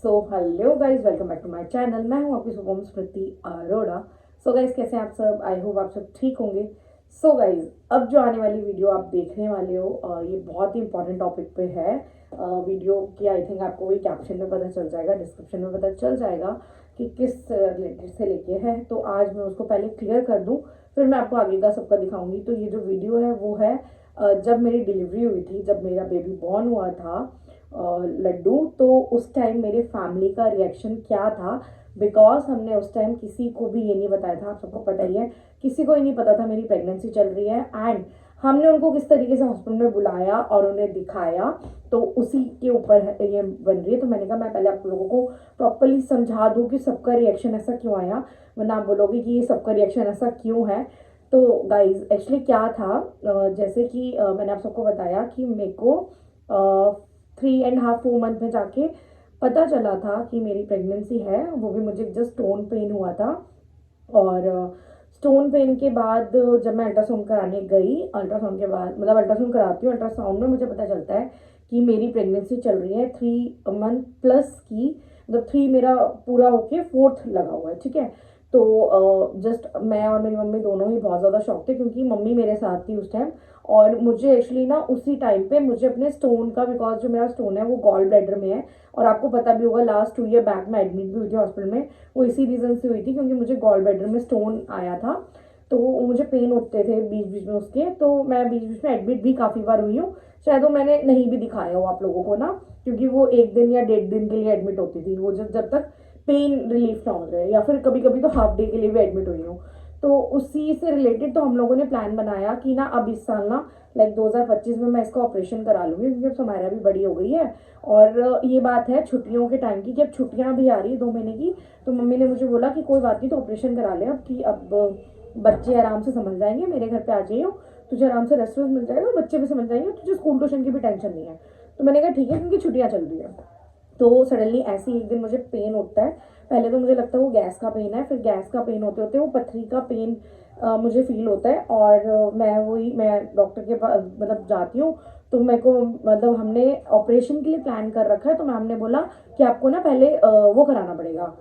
So hello guys, welcome back to my channel. मैं हूं आपकी शुभम स्मृति अरोड़ा। सो गाइज, कैसे हैं आप सब? आई होप आप सब ठीक होंगे। सो गाइज, अब जो आने वाली वीडियो आप देखने वाले हो ये बहुत ही इंपॉर्टेंट टॉपिक पे है। वीडियो की आई थिंक आपको वही कैप्शन में पता चल जाएगा, डिस्क्रिप्शन में पता चल जाएगा कि किस रिलेटेड से लेके है। तो आज मैं उसको पहले क्लियर कर दूं, फिर मैं आपको आगे का सबका दिखाऊंगी। तो ये जो वीडियो है वो है जब मेरी डिलीवरी हुई थी, जब मेरा बेबी बॉर्न हुआ था लड्डू। तो उस टाइम मेरे फैमिली का रिएक्शन क्या था, बिकॉज हमने उस टाइम किसी को भी ये नहीं बताया था। आप सबको पता ही है, किसी को ही नहीं पता था मेरी प्रेगनेंसी चल रही है। एंड हमने उनको किस तरीके से हॉस्पिटल में बुलाया और उन्हें दिखाया, तो उसी के ऊपर ये बन रही है। तो मैंने कहा मैं पहले आप लोगों को प्रॉपरली समझा दूं कि सबका रिएक्शन ऐसा क्यों आया, वरना आप बोलोगे कि ये सबका रिएक्शन ऐसा क्यों है। तो गाइज, एक्चुअली क्या था, जैसे कि मैंने आप सबको बताया कि मेरे को 3.5-4 मंथ में जाके पता चला था कि मेरी प्रेगनेंसी है। वो भी मुझे जस्ट स्टोन पेन हुआ था। और स्टोन पेन के बाद जब मैं अल्ट्रासाउंड कराने गई, अल्ट्रासाउंड के बाद मतलब अल्ट्रासाउंड कराती हूँ, अल्ट्रासाउंड में मुझे पता चलता है कि मेरी प्रेगनेंसी चल रही है 3 मंथ प्लस की। मतलब 3 मेरा पूरा होके 4th लगा हुआ है, ठीक है। तो जस्ट मैं और मेरी मम्मी दोनों ही बहुत ज़्यादा शॉक थे, क्योंकि मम्मी मेरे साथ थी उस टाइम। और मुझे एक्चुअली ना उसी टाइम पे मुझे अपने स्टोन का, बिकॉज जो मेरा स्टोन है वो गॉल ब्लैडर में है। और आपको पता भी होगा, लास्ट 2 ईयर बैक में एडमिट भी हुई थी हॉस्पिटल में। वो इसी रीज़न से हुई थी, क्योंकि मुझे गॉल ब्लैडर में स्टोन आया था। तो मुझे पेन होते थे बीच बीच में उसके। तो मैं बीच बीच में एडमिट भी काफ़ी बार हुई हूँ। शायद वो मैंने नहीं भी दिखाया हो आप लोगों को ना, क्योंकि वो 1 दिन या 1.5 दिन के लिए एडमिट होती थी वो, जब तक पेन रिलीफ ना हो जाए, या फिर कभी कभी तो हाफ डे के लिए भी एडमिट हुई हूँ। तो उसी से रिलेटेड तो हम लोगों ने प्लान बनाया कि ना अब इस साल ना, लाइक 2025 में मैं इसका ऑपरेशन करा लूंगी, क्योंकि अब समायरा भी बड़ी हो गई है। और ये बात है छुट्टियों के टाइम की, कि अब छुट्टियां भी आ रही है 2 महीने की। तो मम्मी ने मुझे बोला कि कोई बात नहीं, तो ऑपरेशन करा ले अब, कि अब बच्चे आराम से समझ जाएंगे, मेरे घर पे आ जाइए, तुझे आराम से रेस्ट मिल जाएगा, बच्चे भी समझ जाएंगे, तुझे स्कूल ट्यूशन की भी टेंशन नहीं है। तो मैंने कहा ठीक है, क्योंकि छुट्टियां चल रही है। तो सडनली ऐसे ही एक दिन मुझे पेन होता है। पहले तो मुझे लगता है वो गैस का पेन है, फिर गैस का पेन होते होते वो पथरी का पेन मुझे फील होता है। और मैं डॉक्टर के पास मतलब जाती हूँ। तो मेरे को मतलब हमने ऑपरेशन के लिए प्लान कर रखा है, तो मैं हमने बोला कि आपको ना पहले वो कराना पड़ेगा,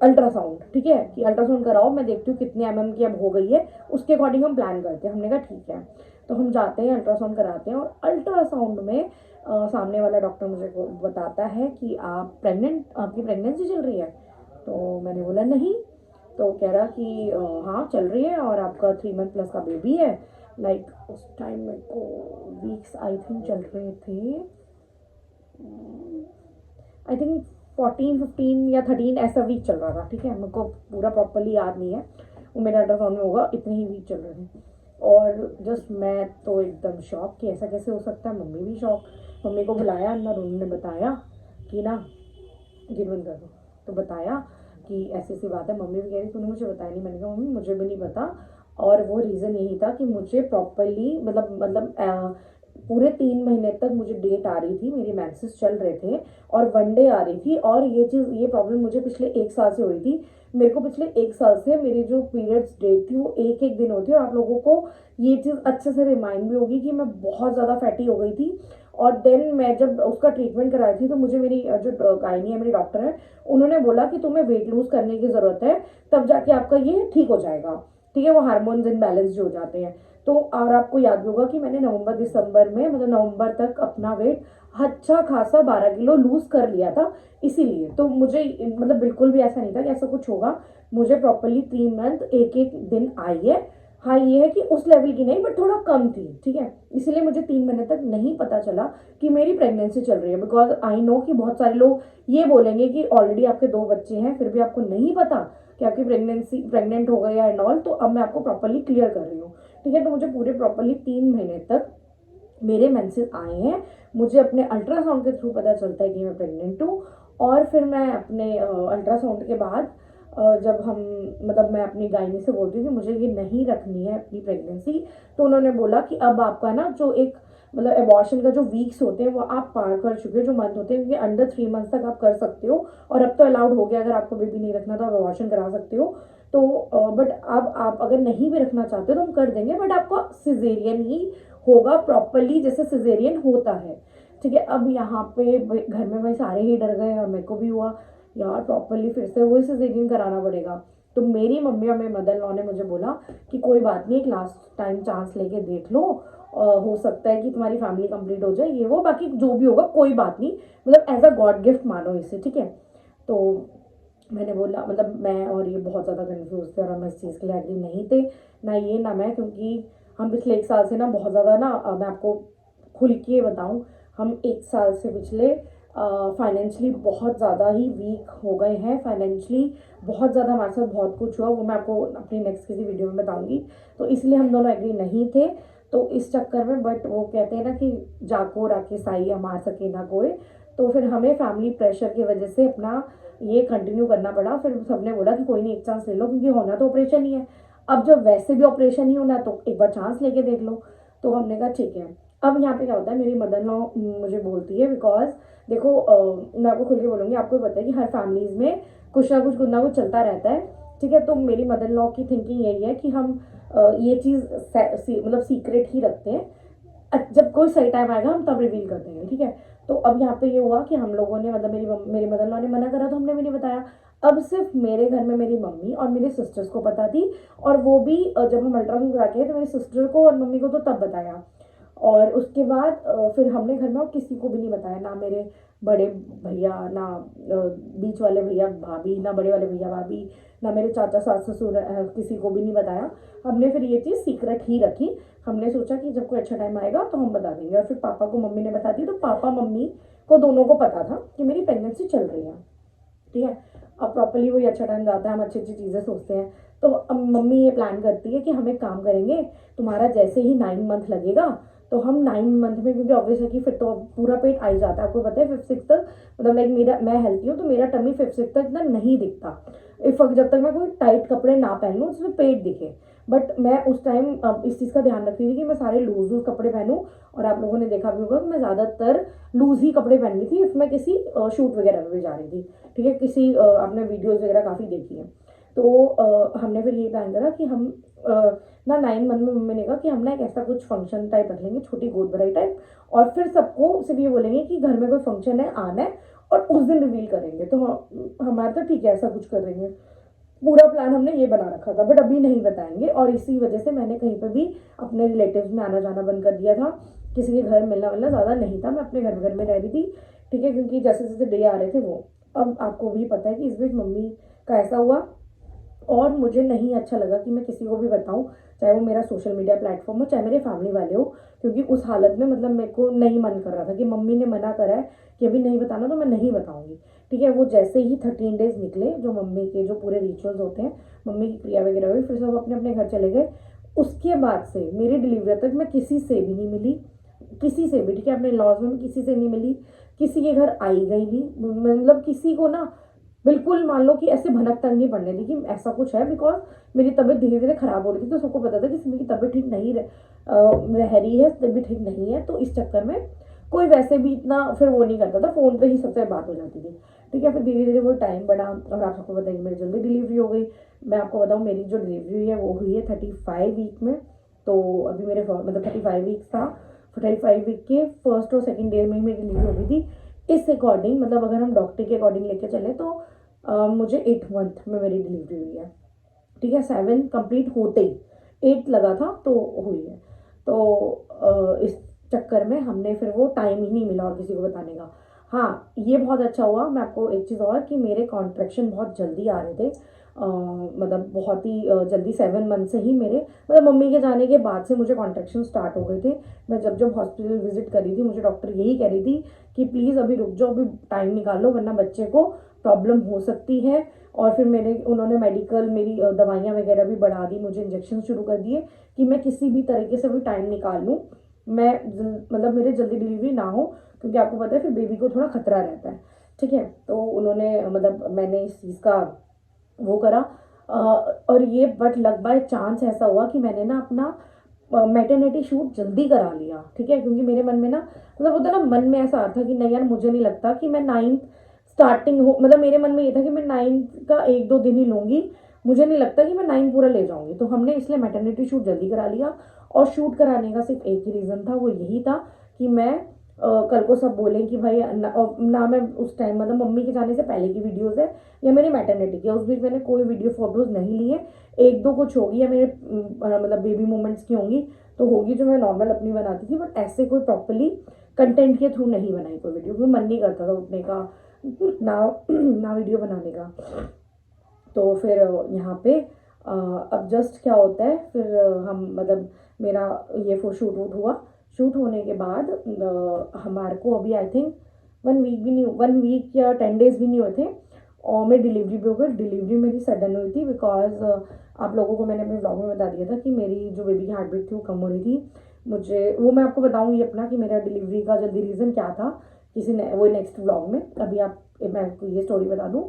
अल्ट्रासाउंड, ठीक है, कि अल्ट्रासाउंड कराओ, मैं देखती हूँ कितने की अब हो गई है, उसके अकॉर्डिंग हम प्लान करते हैं। हमने कहा ठीक है। तो हम जाते हैं, अल्ट्रासाउंड कराते हैं। और अल्ट्रासाउंड में सामने वाला डॉक्टर मुझे बताता है कि आपकी प्रेगनेंसी चल रही है। तो मैंने बोला नहीं। तो कह रहा कि हाँ चल रही है, और आपका 3 मंथ प्लस का बेबी है। लाइक उस टाइम मेरे को वीक्स आई थिंक चल रहे थे, आई थिंक 14, 15 या 13 ऐसा वीक चल रहा था, ठीक है। मेरे को पूरा प्रॉपरली याद नहीं है, वो मेरा अल्ट्रासाउंड में होगा, इतने ही वीक चल रहे थे। और जस्ट मैं तो एकदम शॉक कि ऐसा कैसे हो सकता है। मम्मी भी शॉक। मम्मी को बुलाया अंदर, उन्होंने बताया कि ना, गिरवन कर दो। तो बताया कि ऐसी ऐसी बात है। मम्मी भी कह रही तूने मुझे बताया नहीं। मैंने कहा मम्मी मुझे भी नहीं पता। और वो रीज़न यही था कि मुझे प्रॉपरली मतलब पूरे 3 महीने तक मुझे डेट आ रही थी, मेरी मेंसेस चल रहे थे, और 1 डे आ रही थी। और ये प्रॉब्लम मुझे पिछले 1 साल से हुई थी। मेरे को पिछले 1 साल से मेरी जो पीरियड्स डेट थी वो एक एक दिन होती है। और आप लोगों को ये चीज़ अच्छे से रिमाइंड भी होगी कि मैं बहुत ज़्यादा फैटी हो गई थी। और देन मैं जब उसका ट्रीटमेंट कराई थी, तो मुझे मेरी जो गायनी है, मेरी डॉक्टर है, उन्होंने बोला कि तुम्हें वेट लूज करने की ज़रूरत है, तब जाके आपका ये ठीक हो जाएगा, ठीक है। वो हार्मोन्स इनबैलेंस जो हो जाते हैं। तो और आपको याद भी होगा कि मैंने नवंबर दिसंबर में, मतलब नवंबर तक अपना वेट अच्छा खासा 12 किलो लूज कर लिया था। इसीलिए तो मुझे मतलब बिल्कुल भी ऐसा नहीं था कि ऐसा कुछ होगा। मुझे प्रॉपरली 3 मंथ एक एक दिन आई है। हाँ ये है कि उस लेवल की नहीं, बट थोड़ा कम थी, ठीक है। इसलिए मुझे 3 महीने तक नहीं पता चला कि मेरी प्रेगनेंसी चल रही है। बिकॉज आई नो कि बहुत सारे लोग ये बोलेंगे कि ऑलरेडी आपके 2 बच्चे हैं, फिर भी आपको नहीं पता कि आपकी प्रेग्नेंट हो गई या एंड ऑल। तो अब मैं आपको प्रॉपरली क्लियर कर रही हूँ, ठीक है। तो मुझे पूरे प्रॉपरली 3 महीने तक मेरे मेंसेस आए हैं। मुझे अपने अल्ट्रासाउंड के थ्रू पता चलता है कि मैं प्रेग्नेंट हूँ। और फिर मैं अपने अल्ट्रासाउंड के बाद जब हम मतलब मैं अपनी गायनी से बोलती हूँ कि मुझे ये नहीं रखनी है अपनी प्रेगनेंसी, तो उन्होंने बोला कि अब आपका ना जो एक मतलब एबॉर्शन का जो वीक्स होते हैं वो आप पार कर चुके हो, जो मंथ होते हैं, क्योंकि अंडर 3 मंथ तक आप कर सकते हो। और अब तो अलाउड हो गया, अगर आपको बेबी नहीं रखना तो आप एबॉर्शन करा सकते हो। तो बट अब आप अगर नहीं भी रखना चाहते हो तो हम कर देंगे, बट आपका सिजेरियन ही होगा प्रॉपरली, जैसे सिजेरियन होता है। ठीक है। अब यहाँ पे घर में भाई सारे ही डर गए और मेरे को भी हुआ यार प्रॉपरली फिर से वही सिजेरियन कराना पड़ेगा। तो मेरी मम्मी और मेरे मदर लॉ ने मुझे बोला कि कोई बात नहीं, एक लास्ट टाइम चांस लेके देख लो, हो सकता है कि तुम्हारी फैमिली कंप्लीट हो जाए, ये वो बाकी जो भी होगा कोई बात नहीं, मतलब एज अ गॉड गिफ्ट मानो इसे, ठीक है। तो मैंने बोला, मतलब मैं और ये बहुत ज़्यादा कन्फ्यूज थे और हम इस चीज़ के लिए एग्री नहीं थे, ना ये ना मैं, क्योंकि हम पिछले 1 साल से ना बहुत ज़्यादा ना, मैं आपको खुल के बताऊँ, हम 1 साल से पिछले फाइनेंशियली बहुत ज़्यादा ही वीक हो गए हैं। फाइनेंशियली बहुत ज़्यादा हमारे साथ बहुत कुछ हुआ, वो मैं आपको अपनी नेक्स्ट किसी वीडियो में बताऊंगी। तो इसलिए हम दोनों एग्री नहीं थे। तो इस चक्कर में, बट वो कहते हैं ना कि जाको राके साई मार सके ना कोई, तो फिर हमें फैमिली प्रेशर की वजह से अपना ये कंटिन्यू करना पड़ा। फिर सबने बोला कि कोई नहीं, एक चांस ले लो, क्योंकि होना तो ऑपरेशन ही है। अब जब वैसे भी ऑपरेशन ही होना है तो एक बार चांस लेके देख लो। तो हमने कहा ठीक है। अब यहाँ पे क्या होता है, मेरी मदर लॉ मुझे बोलती है, बिकॉज देखो मैं आपको खुल के बोलूँगी, आपको पता है कि हर फैमिलीज में कुछ ना कुछ चलता रहता है, ठीक है। तो मेरी मदर लॉ की थिंकिंग यही है कि हम ये चीज़ मतलब सीक्रेट ही रखते हैं, जब कोई सही टाइम आएगा हम तब रिवील कर देंगे, ठीक है। तो अब यहाँ पे ये हुआ कि हम लोगों ने, मतलब मेरी मदर लॉ ने मना करा तो हमने भी नहीं बताया। अब सिर्फ मेरे घर में मेरी मम्मी और मेरे सिस्टर्स को पता थी, और वो भी जब हम अल्ट्रासाउंड करा के तो मेरी सिस्टर को और मम्मी को तो तब बताया। और उसके बाद फिर हमने घर में और किसी को भी नहीं बताया, ना मेरे बड़े भैया, ना बीच वाले भैया भाभी, ना बड़े वाले भैया भाभी, ना मेरे चाचा सास ससुर, किसी को भी नहीं बताया। हमने फिर ये चीज़ सीक्रेट ही रखी। हमने सोचा कि जब कोई अच्छा टाइम आएगा तो हम बता देंगे। और फिर पापा को मम्मी ने बता दी, तो पापा मम्मी को दोनों को पता था कि मेरी प्रेगनेंसी चल रही है, ठीक है। अब प्रॉपरली वही अच्छा टाइम जाता है, हम अच्छी अच्छी चीज़ें सोचते हैं। तो अब मम्मी ये प्लान करती है कि हम एक काम करेंगे, तुम्हारा जैसे ही 9 मंथ लगेगा तो हम 9 मंथ में, क्योंकि ऑब्वियस है कि फिर तो पूरा पेट आ ही जाता है, आपको पता है 5th-6th तक, मतलब लाइक मैं हेल्थी हूँ तो मेरा टमी 5th-6th तक इतना नहीं दिखता, इफ जब तक मैं कोई टाइट कपड़े ना पहन लूँ उसमें पेट दिखे। बट मैं उस टाइम इस चीज़ का ध्यान रखती थी कि मैं सारे लूज लूज कपड़े पहनूँ। और आप लोगों ने देखा भी होगा कि मैं ज़्यादातर लूज ही कपड़े पहन रही थी इफ मैं किसी शूट वगैरह में भी जा रही थी, ठीक है। किसी आपने वीडियोज़ वगैरह काफ़ी देखी है। तो हमने फिर ये प्लान करा कि हम ना 9 मंथ में मम्मी ने कहा कि हम ना एक ऐसा कुछ फंक्शन टाइप रख लेंगे, छोटी गोद भराई टाइप, और फिर सबको सिर्फ ये बोलेंगे कि घर में कोई फंक्शन है, आना है, और उस दिन रिवील करेंगे। तो हमारा तो ठीक है, ऐसा कुछ करेंगे। पूरा प्लान हमने ये बना रखा था, बट अभी नहीं बताएंगे। और इसी वजह से मैंने कहीं पर भी अपने रिलेटिव्स में आना जाना बंद कर दिया था, किसी के घर मिलना मिलना ज़्यादा नहीं था, मैं अपने घर में रह रही थी, ठीक है। क्योंकि जैसे जैसे डे आ रहे थे वो, अब आपको भी पता है कि इस बीच मम्मी का ऐसा हुआ, और मुझे नहीं अच्छा लगा कि मैं किसी को भी बताऊं, चाहे वो मेरा सोशल मीडिया प्लेटफॉर्म हो, चाहे मेरे फैमिली वाले हो, क्योंकि उस हालत में मतलब मेरे को नहीं मन कर रहा था कि मम्मी ने मना करा है कि अभी नहीं बताना, तो मैं नहीं बताऊंगी, ठीक है। वो जैसे ही 13 डेज निकले, जो मम्मी के जो पूरे रिचुअल्स होते हैं, मम्मी की क्रिया वगैरह हुई, फिर सब अपने अपने घर चले गए। उसके बाद से मेरी डिलीवरी तक मैं किसी से भी नहीं मिली, किसी से भी, ठीक है। अपने लॉज में किसी से नहीं मिली, किसी के घर आई गई नहीं, मतलब किसी को ना बिल्कुल मान लो कि ऐसे भनक तक नहीं पड़ने दी कि ऐसा कुछ है, बिकॉज मेरी तबीयत धीरे धीरे खराब हो रही थी, तो सबको पता था कि सिमी की तबीयत ठीक नहीं रह रही है, तबीयत ठीक नहीं है। तो इस चक्कर में कोई वैसे भी इतना फिर वो नहीं करता था, फोन पे ही सबसे बात हो जाती थी, ठीक है। फिर धीरे धीरे वो टाइम बढ़ा, और आप सबको बताइए मेरी जल्दी डिलीवरी हो गई। मैं आपको बताऊँ, मेरी जो डिलीवरी हुई है वो हुई है 35 वीक में। तो अभी मेरे मतलब 35 वीक्स था, 35 वीक के फर्स्ट और सेकेंड डे में ही मेरी डिलीवरी हो गई थी। इस अकॉर्डिंग, मतलब अगर हम डॉक्टर के अकॉर्डिंग लेके चले तो मुझे 8 मंथ में मेरी डिलीवरी हुई है, ठीक है। 7 कंप्लीट होते ही 8 लगा था तो हुई है। तो इस चक्कर में हमने फिर वो टाइम ही नहीं मिला और किसी को बताने का। हाँ, ये बहुत अच्छा हुआ, मैं आपको एक चीज़ और, कि मेरे कॉन्ट्रैक्शन बहुत जल्दी आ रहे थे, मतलब बहुत ही जल्दी, 7 मंथ से ही मेरे, मतलब मम्मी के जाने के बाद से मुझे कॉन्ट्रैक्शन स्टार्ट हो गए थे। मैं जब जब हॉस्पिटल विजिट करी थी, मुझे डॉक्टर यही कह रही थी कि प्लीज़ अभी रुक जाओ, अभी टाइम निकालो, वरना बच्चे को प्रॉब्लम हो सकती है। और फिर उन्होंने मेडिकल मेरी दवाइयाँ वगैरह भी बढ़ा दी, मुझे इंजेक्शन शुरू कर दिए कि मैं किसी भी तरीके से भी टाइम निकाल लूँ, मैं मतलब मेरे जल्दी डिलीवरी ना हो, क्योंकि आपको पता है फिर बेबी को थोड़ा खतरा रहता है, ठीक है। तो उन्होंने, मतलब मैंने इस चीज़ का वो करा, और ये बट लक बाय चांस ऐसा हुआ कि मैंने ना अपना मैटरनिटी शूट जल्दी करा लिया, ठीक है। क्योंकि मेरे मन में ना, मतलब होता ना, मन में ऐसा आ था कि नहीं यार, मुझे नहीं लगता कि मैं 9th स्टार्टिंग हो, मतलब मेरे मन में ये था कि मैं 9th का 1-2 दिन ही लूँगी, मुझे नहीं लगता कि मैं 9 पूरा ले जाऊँगी। तो हमने इसलिए मैटरनिटी शूट जल्दी करा लिया। और शूट कराने का सिर्फ एक ही रीज़न था, वो यही था कि मैं कल को सब बोलें कि भाई ना मैं उस टाइम मतलब मम्मी के जाने से पहले की वीडियोस है या मेरी मैटरनिटी की, उस बीच मैंने कोई वीडियो फोटोज नहीं ली है। एक दो कुछ होगी या मेरे मतलब बेबी मोमेंट्स की होंगी तो होगी, जो मैं नॉर्मल अपनी बनाती थी, बट ऐसे कोई प्रॉपरली कंटेंट के थ्रू नहीं बनाई कोई वीडियो, क्योंकि मन नहीं करता था उठने का ना ना वीडियो बनाने का। तो फिर यहाँ पे अब जस्ट क्या होता है, फिर हम मतलब मेरा ये शूट वूट हुआ। शूट होने के बाद हमारे को अभी आई थिंक 1 वीक भी नहीं, 1 वीक या 10 डेज भी नहीं हुए थे और मैं डिलीवरी भी हो गई। डिलीवरी मेरी सडन हुई थी बिकॉज आप लोगों को मैंने अपने ब्लॉग में बता दिया था कि मेरी जो बेबी की हार्ट बीट थी वो कम हो रही थी। मुझे वो मैं आपको बताऊँगी अपना कि मेरा डिलीवरी का जल्दी रीज़न क्या था किसी ने वो नेक्स्ट ब्लॉग में। अभी आप मैं आपको ये स्टोरी बता दूँ।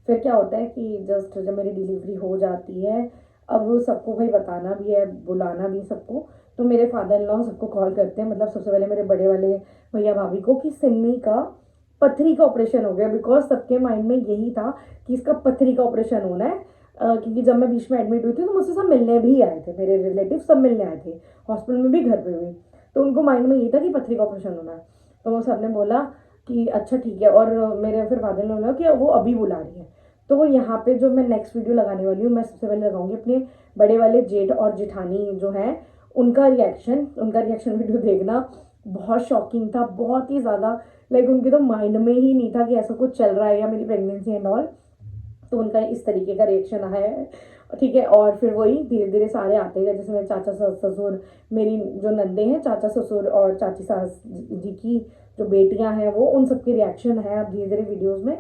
फिर क्या होता है कि जस्ट जब मेरी डिलीवरी हो जाती है, अब सबको भाई बताना भी है, बुलाना भी सबको, तो मेरे फादर इन लॉ सबको कॉल करते हैं, मतलब सबसे पहले मेरे बड़े वाले भैया भाभी को, कि सिमी का पथरी का ऑपरेशन हो गया। बिकॉज सबके माइंड में यही था कि इसका पथरी का ऑपरेशन होना है। क्योंकि जब मैं बीच में एडमिट हुई थी तो मुझसे सब मिलने भी आए थे, मेरे रिलेटिव सब मिलने आए थे, हॉस्पिटल में भी, घर पे भी। तो उनको माइंड में ये था कि पथरी का ऑपरेशन होना है। तो वो सब ने बोला कि अच्छा ठीक है, और मेरे फिर फादर ने बोला कि वो अभी बुला रही है। तो वो यहाँ पे जो मैं नेक्स्ट वीडियो लगाने वाली हूँ, मैं सबसे पहले लगाऊंगी अपने बड़े वाले जेठ और जेठानी जो है उनका रिएक्शन वीडियो देखना। बहुत शॉकिंग था, बहुत ही ज़्यादा। लाइक उनके तो माइंड में ही नहीं था कि ऐसा कुछ चल रहा है या मेरी प्रेगनेंसी एंड ऑल। तो उनका इस तरीके का रिएक्शन है, ठीक है। और फिर वही धीरे धीरे सारे आते गए, जैसे मेरे चाचा ससुर, मेरी जो नंदे हैं, चाचा ससुर और चाची सास जी की जो बेटियां हैं वो, उन सबके रिएक्शन है अब धीरे धीरे वीडियोज़ में।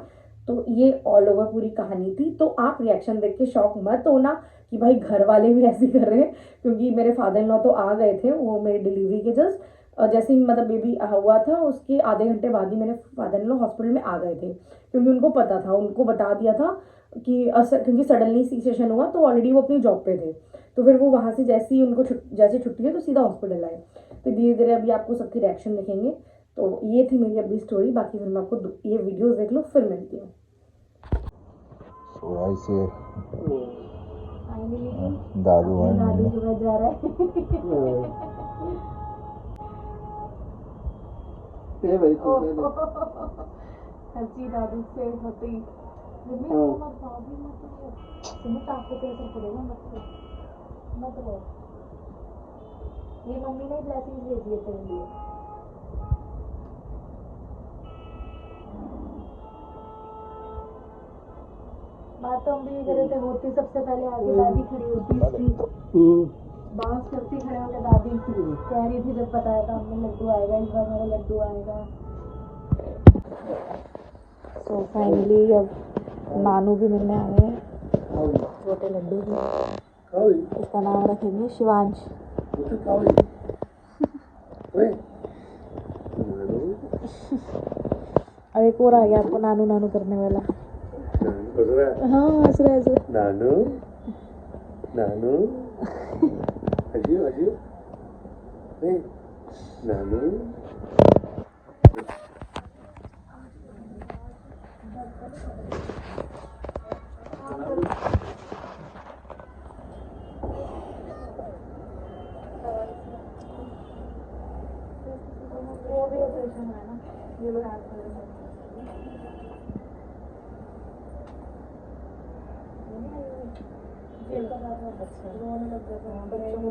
तो ये ऑल ओवर पूरी कहानी थी। तो आप रिएक्शन देख के शॉक मत होना कि भाई घर वाले भी ऐसे कर रहे हैं, क्योंकि मेरे फादर इन लॉ तो आ गए थे, वो मेरी डिलीवरी के जस्ट जैसे ही मतलब बेबी हुआ था उसके आधे घंटे बाद ही मेरे फादर इन लॉ हॉस्पिटल में आ गए थे, क्योंकि उनको पता था, उनको बता दिया था कि क्योंकि सडनली सी सेशन हुआ तो ऑलरेडी वो अपनी जॉब पे थे। तो फिर वो वहाँ से जैसे ही उनको जैसे छुट्टी है तो सीधा हॉस्पिटल आए। तो धीरे धीरे अभी आपको सबकी रिएक्शन दिखेंगे। तो ये थी मेरी अभी स्टोरी, बाकी फिर मैं आपको ये वीडियोस देख लो फिर मिलती हूँ। So I say दादू दादू के पास जा रहा है। हंसी दादू से होती आपको कैसे पड़ेगा मत रो। ये मम्मी ने ब्लेसिंग्स भेज दिए तेरे लिए। बात तो हम भी करे थे, होती सबसे पहले आगे दादी खड़ी होती थी, बांस करती खड़े होकर दादी कह रही थी, जब बताया था हमने लड्डू आएगा इस बार, मेरा लड्डू आएगा। सो फाइनली अब नानू भी मिलने आ गए हैं, छोटे लड्डू भी। इसका नाम रखेंगे शिवांश। अब एक और आ गया आपको नानू नानू करने वाला। हाँ हंस रहा नानू नानू अजियो अजियो नानू। वो भी ऑपरेशन है ना, ये लोग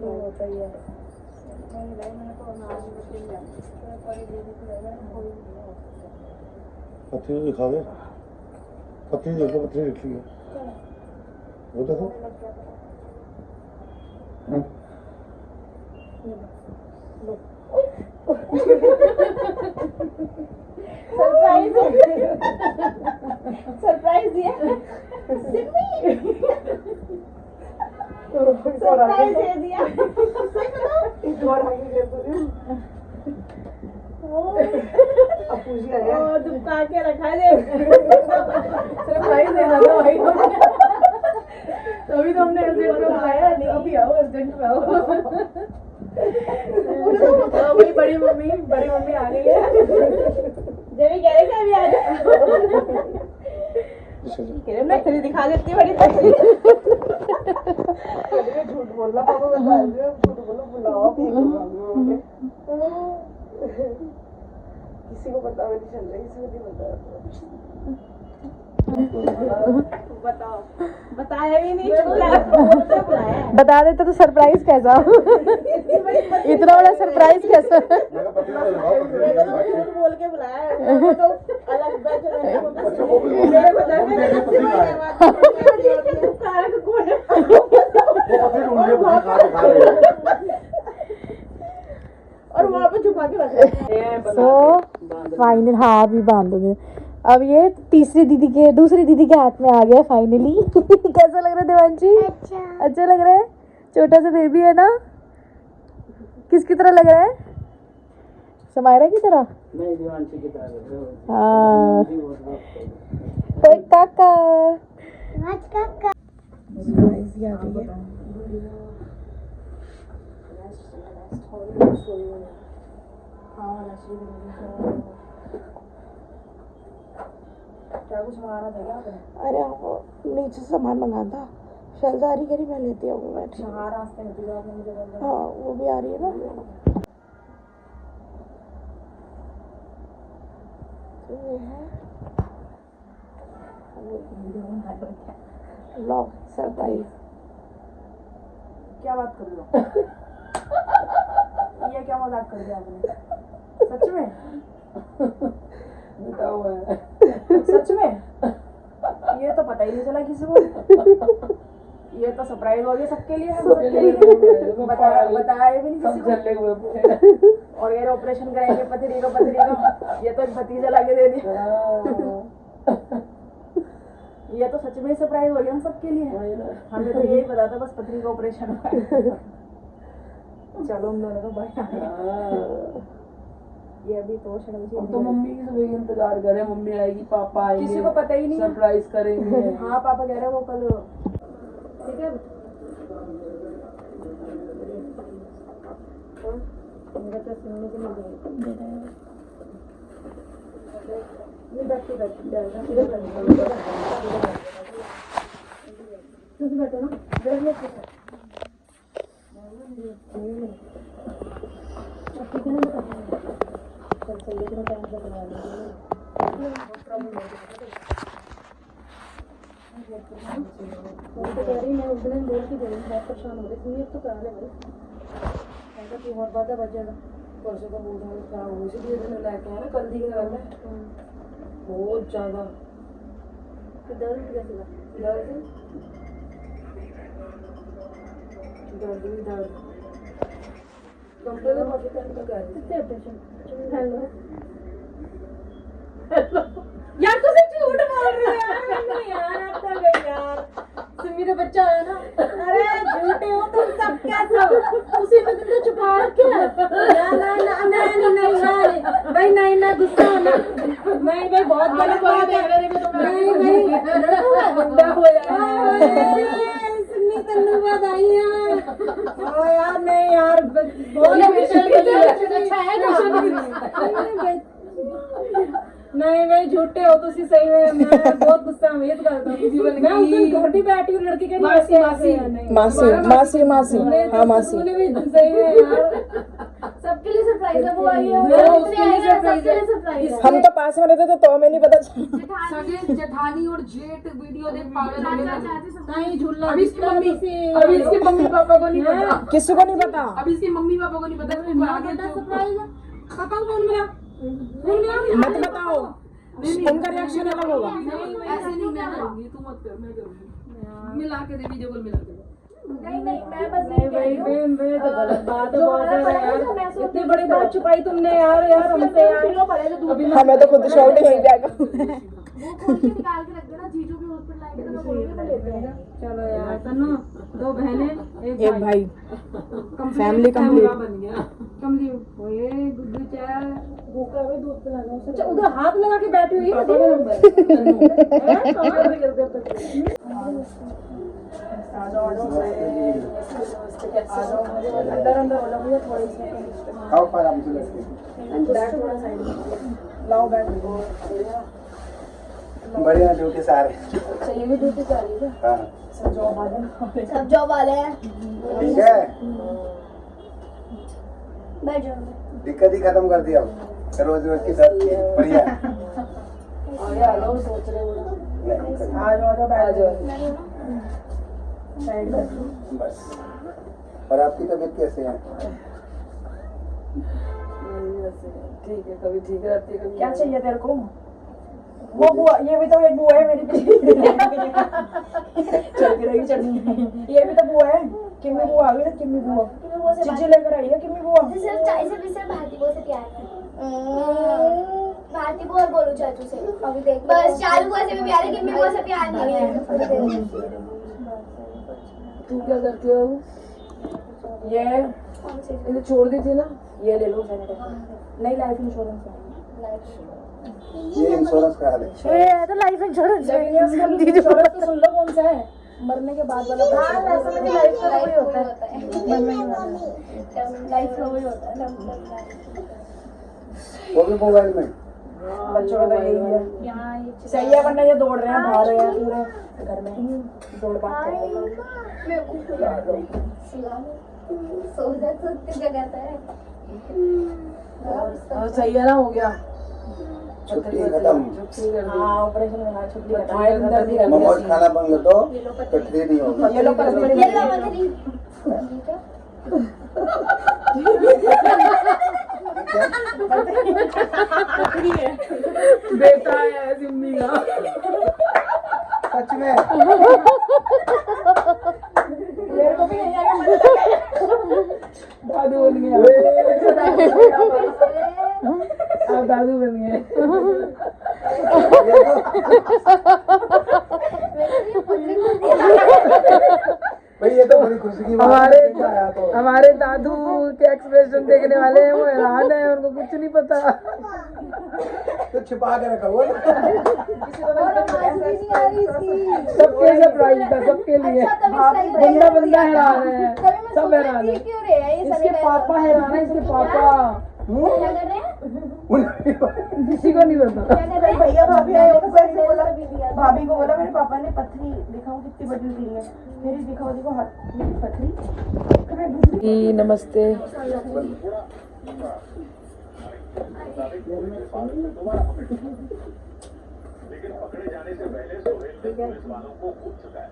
होता ही है। पत्थरी दिखा दे, पत्थरी देख लो, पत्थरी दिख रही है वो देखो। सरप्राइज सरप्राइज दिया सरप्राइज दे दिया। दुबका के रखा है, सरप्राइज देना था भाई। तभी तो हमने अर्जेंट में बुलाया, नहीं अभी आओ अर्जेंट में आओ। भाई बड़ी मम्मी आ गई है, जब कह रहे थे अभी आ जाओ। मैं तेरी दिखा देती बड़ी झूठ बोलना पापा बता झूठ बोलो बुलाओ। किसी को पता भी नहीं चल रहा, किसी को नहीं पता। बताओ, बताया भी नहीं, बता देते तो सरप्राइज कैसा इतना बड़ा सरप्राइज कैसा बोल के बुलाया तो अलग बैच और वहाँ पे छुपा के रख रहे। सो फाइनल, हाँ अभी बांध दोगे। अब ये दूसरी दीदी के हाथ में आ गया फाइनली। कैसा लग रहा है देवांशी? अच्छा लग रहा है। छोटा सा बेबी है ना, किसकी तरह लग रहा है? समायरा की तरह? नहीं, देवांशी की तरह। हाँ काका क्या कुछ मारा था क्या आपने? अरे वो नीचे सामान मंगा था, शहजारी करी मैं लेती हूँ मैं। हाँ रास्ते में थी आपने मुझे बोला। हाँ वो भी आ रही है ना। तो ये है लो सरप्राइज। क्या बात कर रहे हो? ये क्या मजाक कर दिया आपने? सच में? सच में? ये तो पता ही नहीं चला किसी को। ये तो सरप्राइज हो गया सबके लिए। बताया भी नहीं किसी को। और ये ऑपरेशन कराएंगे पथरी का, ये तो एक भतीजा लाके दे दिया। ये तो सच में सरप्राइज हो गया हम सबके लिए। हमें तो यही पता था बस पथरी का ऑपरेशन हुआ है। चलो हम दोनों तो भाई ये अभी तो हम तो मम्मी की सुबह इंतजार करें, मम्मी आएगी, पापा आएंगे, किसी को पता ही नहीं, सरप्राइज करेंगे। हाँ पापा कह रहे हैं वो कल। ठीक है मेरा तो सुनने को नहीं देगा। ये बैठो बैठो ना, मैं उस दिन बोल के गई बहुत परेशान हो रही थी। तो करा ले भाई ऐसा कि और बात बचेगा। परसों का मूड खराब हो गई दिन लेके आया ना, कल दी घर में बहुत ज्यादा दर्द कैसे दर्द भी दर्द कंप्यूटर ऑपरेशन। हेलो यार तुम झूठ बोल रहे हो यार आता गई यार सिमी का बच्चा है ना। अरे झूठे हो तुम सब क्या सब उसी में तुमने छुपा रखे ना भाई नहीं ना गुस्सा होना नहीं भाई बहुत गलत बात है। नहीं भाई बंदा हो यार सिमी धन्यवाद आई यार। ओ यार नहीं यार बहुत अच्छा है नहीं भाई झूठे हो तुसी सही में। मैं बहुत गुस्सा उम्मीद करता हूँ। मैं उस दिन घर पे बैठी हूँ लड़की के लिए मासी हाँ मासी तूने भी सही में यार सबके लिए सरप्राइज है। वो आई है उसके लिए सरप्राइज। हम तो पास में रहते थे तो हमें नहीं पता चला। जेठानी और जेठ वीडियो देख पागल हो गए। नहीं झूला अभी इसके मम्मी पापा को नहीं पता। किसी को नहीं पता। अभी इसके मम्मी पापा को नहीं पता। आगे सरप्राइज पापा को फोन मिला। मत बताओ, उनका रिएक्शन अलग होगा। ऐसे नहीं मैं करूंगी, तू मत कर, मैं करूंगी। मिला के दे, वीडियो कॉल मिला के दे। नहीं मैं बस नहीं भाई मैं तो गलत बात है यार। इतनी बड़ी बात छुपाई तुमने यार हमसे यार। हमें तो खुद शॉक है यहीं पे आकर। वो खोल के निकाल के रख देना, जीजू भी उस पर लाएंगे तो बोल के लेते हैं। चलो यार सुनो, दो बहनें एक भाई, फैमिली कंप्लीट बन गया। कंप्लीट ओए गुड्डू चाय भूखा है दूध पिलाना। अच्छा उधर हाथ लगा के बैठी हुई है तेरे नंबर अंदर वाला भैया थोड़ी सी आओ पर आप मुझे लगती बैठ थोड़ा साइड लाओ बैठ। बढ़िया ड्यूटी से आ रहे। अच्छा ये भी ड्यूटी से आ रही है। हाँ सब जॉब वाले हैं। ठीक है, बैठ जाओ। दिक्कत ही खत्म कर दिया। रोज रोज के साथ बढ़िया आगे आ जाओ, सोच रहे हो ना। आ जाओ बैठ जाओ साइड में। बस। और आपकी तबीयत कैसे है? ठीक है, कभी ठीक रहती है, कभी क्या चाहिए तेरे को? वो बुआ, ये भी तो एक बुआ है मेरी चलती रहेगी चटनी। ये भी तो बुआ है, किम्मी बुआ आ गई ना, किम्मी बुआ चीजें लेकर आई है किम्मी बुआ। सिर्फ चाय से भी सिर्फ भारती बुआ से प्यार है। भारती बुआ बोलो चाचू से अभी देख बस चालू बुआ से भी प्यार है, किम्मी बुआ से प्यार नहीं है। तू क्या करती हो? ये इन्हें छोड़ दी थी ना, ये ले लो नहीं, लाइफ इंश्योरेंस है। ये इंश्योरेंस करा दे। ये तो लाइफ इंश्योरेंस इंश्योरेंस तो सुन लो कौन सा है, मरने के बाद वाला। हाँ वैसे मुझे लाइफ का वही होता है, मरने के बाद लाइफ का वही होता है। वो भी मोबाइल में। बच्चों का तो यही है। सही है, वरना ये दौड़ रहे हैं, भाग रहे हैं पूरे घर में, दौड़ भाग कर रहे हैं। सही है ना, हो गया छुट्टी खत्म। छुट्टी कर दी। हाँ ऑपरेशन में छुट्टी करवाए, अंदर भी कर मोमोज खाना बंद कर दो, कटरी नहीं होगी। ये लो पर्स में बेटा है सिम्मी का। सच में मेरे को भी नहीं आया। दादू बन गया, अब दादू बन गए। भाई ये तो बड़ी खुशी की बात है। हमारे दादू के एक्सप्रेशन देखने वाले हैं, वो हैरान है, उनको कुछ नहीं पता। तो छिपा के रखा हुआ सबके सरप्राइज था, सबके लिए। बंदा बंदा हैरान है, सब हैरान है। इसके पापा हैरान है, इसके पापा किसी को नहीं पता। भैया भाभी आए, उनको ऐसे बोला, भाभी को बोला मेरे पापा ने पथरी दिखाओ कितनी बड़ी निकली है, मेरी दिखाओ, देखो हाथ मेरी पथरी। नमस्ते। लेकिन पकड़े जाने से पहले सोहेल ने पुलिस वालों को खूब चुकाया।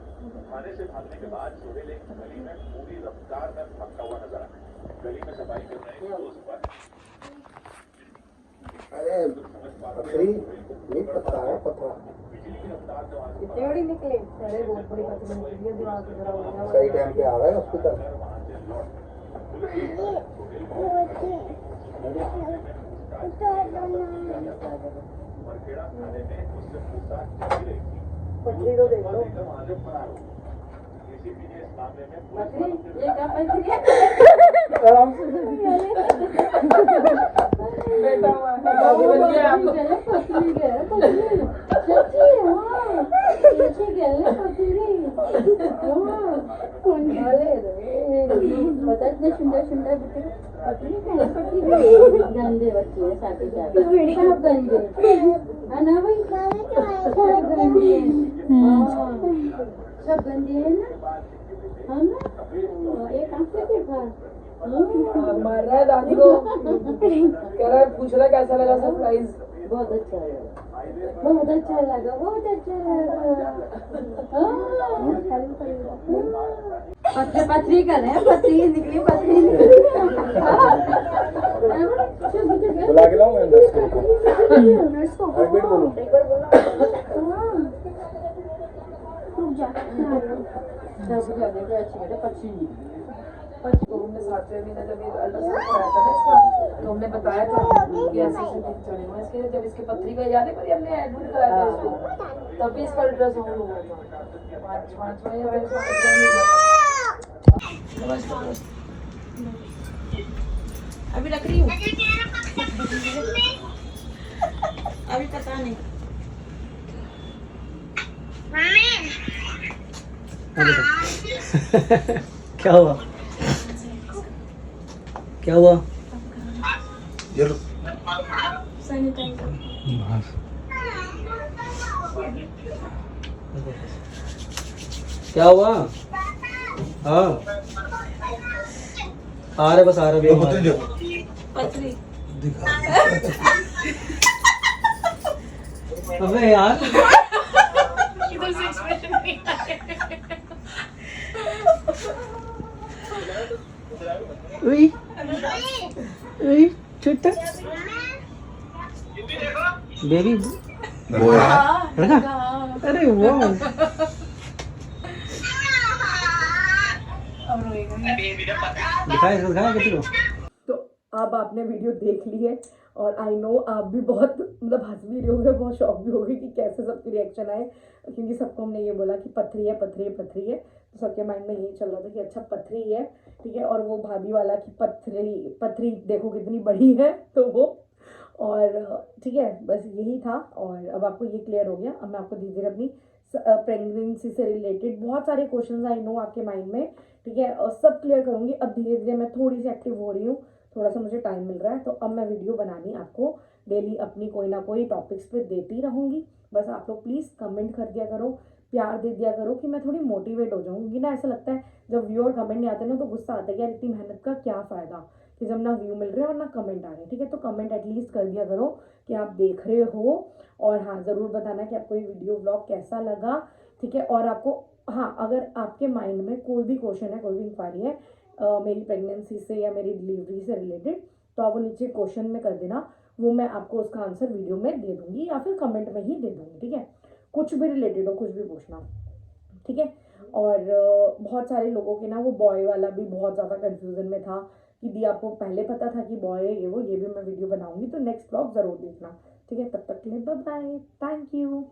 थाने से भागने के बाद सोहेल एक गली में पूरी रफ्तार में भागता हुआ नजर आया। गली में सफाई कर रहे दोस्त पर अरे पथरी नहीं पता है, पता इतनी बड़ी निकले, अरे बहुत बड़ी पथरी निकली है, दिमाग खराब हो गया। सही टाइम पे आ गए हॉस्पिटल। पथरी तो देख लो, पथरी ये क्या पथरी है? आराम से बेटा दादू बन गया आप लोग। पतली है पतली सच्ची है। हाँ कैसे गया पतली कौन वाले पता इतने सुंदर सुंदर बच्चे पतली है पतली गंदे बच्चे हैं साथी साथ सब गंदे है ना भाई सब गंदे सब गंदे है ना, है ना। एक आंख से देखा मार रहा है दादी को, कह रहा है, पूछ रहा है कैसा लगा सरप्राइज। बहुत अच्छा लगा, बहुत अच्छा लगा, बहुत अच्छा लगा। पत्थर पथरी कर रहे हैं, पथरी निकली पथरी बुला के लाऊं मैं नर्स को। एक मिनट बोलो। तो हमने 7वें महीने जब ये अल्ट्रासाउंड कराया था ना इसका, तो हमने बताया था कि ऐसे ऐसे दिन चढ़े हुए हैं इसके। जब इसके पथरी का याद है, पर हमने एडमिट कराया था इसको, तब भी इसका अल्ट्रासाउंड हुआ था 5 में या फिर अभी रख रही हूँ, अभी पता नहीं। क्या हुआ, क्या हुआ? ये लो। क्या हुआ? हाँ आ रहे, बस आ रहे। पथरी जो पथरी अबे यार उई उई छोटा बेबी अरे वो दिखाया किसी को। तो अब आपने वीडियो देख ली है और आई नो आप भी बहुत मतलब हंस भी रहे होगे, बहुत शॉक भी होगे कि कैसे सबके रिएक्शन आए, क्योंकि सबको हमने ये बोला कि पथरी है पथरी है पथरी है, तो सबके माइंड में यही चल रहा था कि अच्छा पथरी है, ठीक है। और वो भाभी वाला कि पथरी पथरी देखो कितनी बड़ी है, तो वो और ठीक है, बस यही था। और अब आपको ये क्लियर हो गया। अब मैं आपको धीरे धीरे अपनी प्रेगनेंसी से रिलेटेड बहुत सारे क्वेश्चंस आई नो आपके माइंड में, ठीक है, और सब क्लियर करूँगी। अब धीरे धीरे मैं थोड़ी सी एक्टिव हो रही हूँ, थोड़ा सा मुझे टाइम मिल रहा है, तो अब मैं वीडियो बनानी आपको डेली अपनी कोई ना कोई टॉपिक्स पे देती रहूँगी। बस आप लोग प्लीज़ कमेंट कर दिया करो, प्यार दे दिया करो कि मैं थोड़ी मोटिवेट हो जाऊँगी ना। ऐसा लगता है जब व्यू और कमेंट नहीं आते ना तो गुस्सा आता है कि यार इतनी मेहनत का क्या फ़ायदा कि जब ना व्यू मिल रहे हैं और ना कमेंट आ रहे हैं, ठीक है। तो कमेंट एटलीस्ट कर दिया करो कि आप देख रहे हो, और हाँ ज़रूर बताना कि आपको ये वीडियो व्लॉग कैसा लगा, ठीक है। और आपको हाँ, अगर आपके माइंड में कोई भी क्वेश्चन है, कोई भी इंक्वायरी है मेरी प्रेगनेंसी से या मेरी डिलीवरी से रिलेटेड, तो आप वो नीचे क्वेश्चन में कर देना, वो मैं आपको उसका आंसर वीडियो में दे दूँगी या फिर कमेंट में ही दे दूँगी, ठीक है। कुछ भी रिलेटेड हो, कुछ भी पूछना, ठीक है। और बहुत सारे लोगों के ना वो बॉय वाला भी बहुत ज़्यादा कन्फ्यूज़न में था कि दी आपको पहले पता था कि बॉय है ये भी मैं वीडियो बनाऊँगी, तो नेक्स्ट व्लॉग ज़रूर देखना, ठीक है। तब तक के लिए बाय बाय, थैंक यू।